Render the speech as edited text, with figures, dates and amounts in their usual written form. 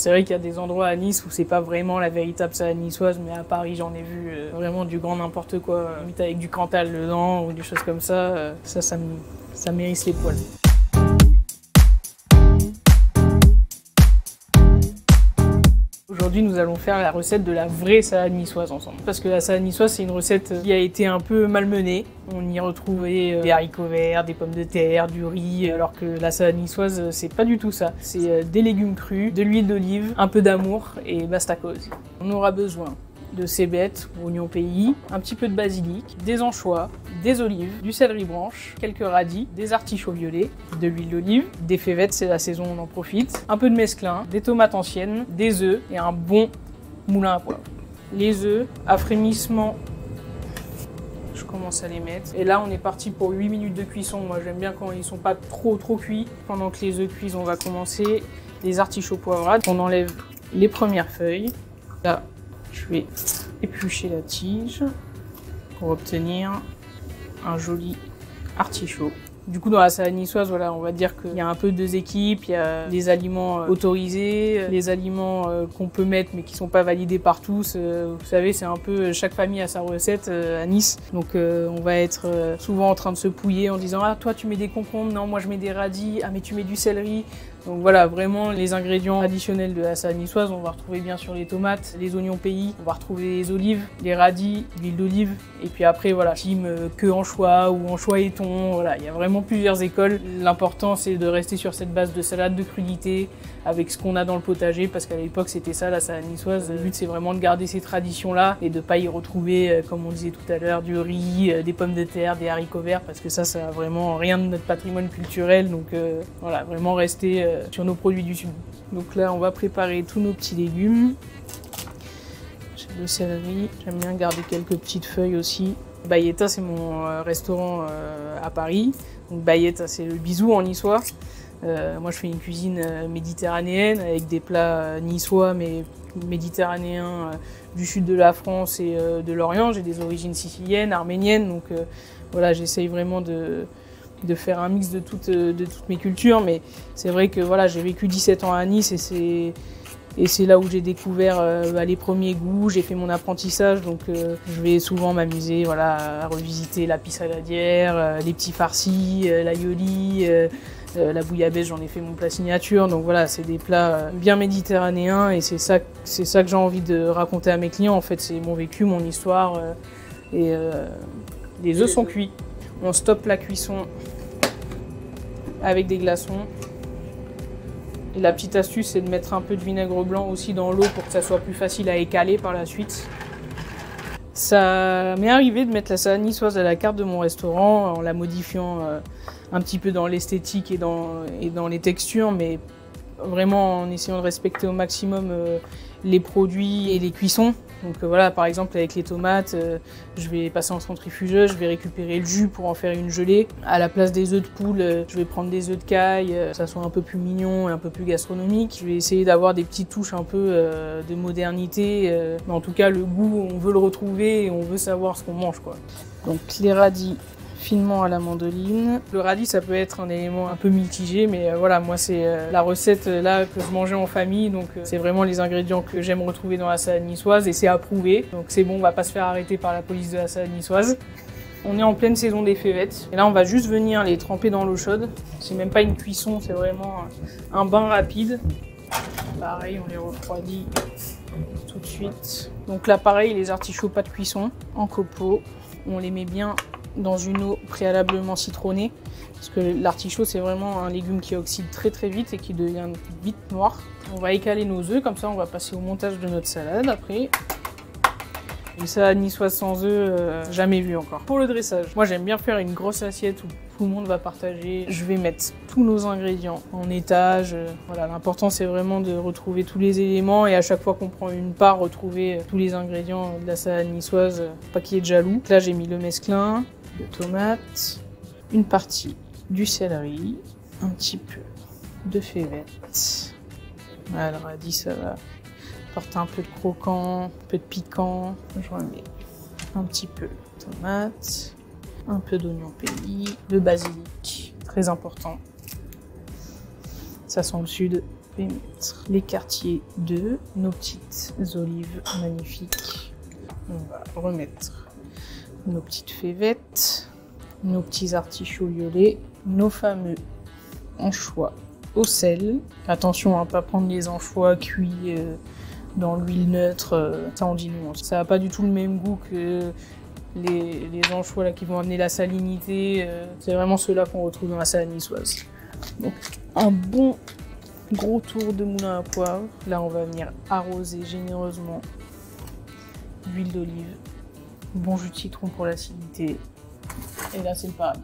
C'est vrai qu'il y a des endroits à Nice où c'est pas vraiment la véritable salade niçoise, mais à Paris j'en ai vu vraiment du grand n'importe quoi, limite avec du Cantal dedans ou des choses comme ça. Ça m'hérisse les poils. Aujourd'hui, nous allons faire la recette de la vraie salade niçoise ensemble. Parce que la salade niçoise, c'est une recette qui a été un peu malmenée. On y retrouvait des haricots verts, des pommes de terre, du riz, alors que la salade niçoise, c'est pas du tout ça. C'est des légumes crus, de l'huile d'olive, un peu d'amour et basta cosy. On aura besoin de cébettes ou oignons pays, un petit peu de basilic, des anchois, des olives, du céleri branche, quelques radis, des artichauts violets, de l'huile d'olive, des févettes, c'est la saison, on en profite, un peu de mesclun, des tomates anciennes, des œufs et un bon moulin à poivre. Les œufs, à frémissement, je commence à les mettre. Et là, on est parti pour 8 minutes de cuisson. Moi, j'aime bien quand ils sont pas trop cuits. Pendant que les œufs cuisent, on va commencer les artichauts poivrades. On enlève les premières feuilles. Là, je vais éplucher la tige pour obtenir un joli artichaut. Du coup, dans la salade niçoise, voilà, on va dire qu'il y a un peu deux équipes. Il y a les aliments autorisés, les aliments qu'on peut mettre mais qui sont pas validés par tous. Vous savez, c'est un peu chaque famille a sa recette à Nice. Donc, on va être souvent en train de se pouiller en disant « Ah, toi, tu mets des concombres. Non, moi, je mets des radis. Ah, mais tu mets du céleri. » Donc voilà, vraiment les ingrédients traditionnels de la salade niçoise, on va retrouver bien sûr les tomates, les oignons pays, on va retrouver les olives, les radis, l'huile d'olive, et puis après voilà, team que anchois ou anchois et thon, voilà, il y a vraiment plusieurs écoles. L'important c'est de rester sur cette base de salade de crudité avec ce qu'on a dans le potager, parce qu'à l'époque c'était ça la salade niçoise. Le but c'est vraiment de garder ces traditions-là et de pas y retrouver, comme on disait tout à l'heure, du riz, des pommes de terre, des haricots verts, parce que ça a vraiment rien de notre patrimoine culturel, donc voilà, vraiment rester sur nos produits du sud. Donc là, on va préparer tous nos petits légumes. J'ai le céleri, j'aime bien garder quelques petites feuilles aussi. Bayetta, c'est mon restaurant à Paris. Donc Bayetta, c'est le bisou en niçois. Moi, je fais une cuisine méditerranéenne avec des plats niçois, mais méditerranéens du sud de la France et de l'Orient. J'ai des origines siciliennes, arméniennes, donc voilà, j'essaye vraiment de faire un mix de toutes mes cultures, mais c'est vrai que voilà, j'ai vécu 17 ans à Nice et c'est là où j'ai découvert les premiers goûts, j'ai fait mon apprentissage, donc je vais souvent m'amuser voilà, à revisiter la pissaladière, les petits farcis, l'aïoli, la bouillabaisse, j'en ai fait mon plat signature, donc voilà, c'est des plats bien méditerranéens et c'est ça que j'ai envie de raconter à mes clients, en fait, c'est mon vécu, mon histoire, et les œufs sont cuits. On stoppe la cuisson avec des glaçons. Et la petite astuce, c'est de mettre un peu de vinaigre blanc aussi dans l'eau pour que ça soit plus facile à écaler par la suite. Ça m'est arrivé de mettre la salade niçoise à la carte de mon restaurant en la modifiant un petit peu dans l'esthétique et dans les textures, mais vraiment en essayant de respecter au maximum les produits et les cuissons. Donc voilà, par exemple avec les tomates, je vais passer en centrifugeuse, je vais récupérer le jus pour en faire une gelée. À la place des œufs de poule, je vais prendre des œufs de caille, que ça soit un peu plus mignon et un peu plus gastronomique. Je vais essayer d'avoir des petites touches un peu de modernité, mais en tout cas le goût, on veut le retrouver et on veut savoir ce qu'on mange, quoi. Donc les radis finement à la mandoline. Le radis, ça peut être un élément un peu mitigé, mais voilà, moi c'est la recette là que je mangeais en famille, donc c'est vraiment les ingrédients que j'aime retrouver dans la salade niçoise et c'est approuvé. Donc c'est bon, on va pas se faire arrêter par la police de la salade niçoise. On est en pleine saison des févettes et là on va juste venir les tremper dans l'eau chaude. C'est même pas une cuisson, c'est vraiment un bain rapide. Pareil, on les refroidit tout de suite. Donc là pareil, les artichauts pas de cuisson, en copeaux, on les met bien dans une eau préalablement citronnée, parce que l'artichaut c'est vraiment un légume qui oxyde très vite et qui devient vite noir. On va écaler nos œufs, comme ça on va passer au montage de notre salade après. Une salade niçoise sans œufs, jamais vu encore. Pour le dressage, moi j'aime bien faire une grosse assiette où tout le monde va partager. Je vais mettre tous nos ingrédients en étage. Voilà, l'important c'est vraiment de retrouver tous les éléments et à chaque fois qu'on prend une part, retrouver tous les ingrédients de la salade niçoise, pas qu'il y ait de jaloux. Là j'ai mis le mesclun, de tomates, une partie du céleri, un petit peu de févettes. Voilà, le radis ça va apporter un peu de croquant, un peu de piquant. Je remets un petit peu de tomates, un peu d'oignon pays, de basilic, très important. Ça sent le sud. Je vais mettre les quartiers de nos petites olives magnifiques. On va remettre nos petites févettes, nos petits artichauts violets, nos fameux anchois au sel. Attention à ne pas prendre les anchois cuits dans l'huile neutre, ça en dit non. Ça n'a pas du tout le même goût que les anchois là, qui vont amener la salinité. C'est vraiment ceux-là qu'on retrouve dans la salade niçoise. Donc un bon gros tour de moulin à poivre. Là on va venir arroser généreusement d'huile d'olive, bon jus de citron pour l'acidité. Et là c'est le paradis.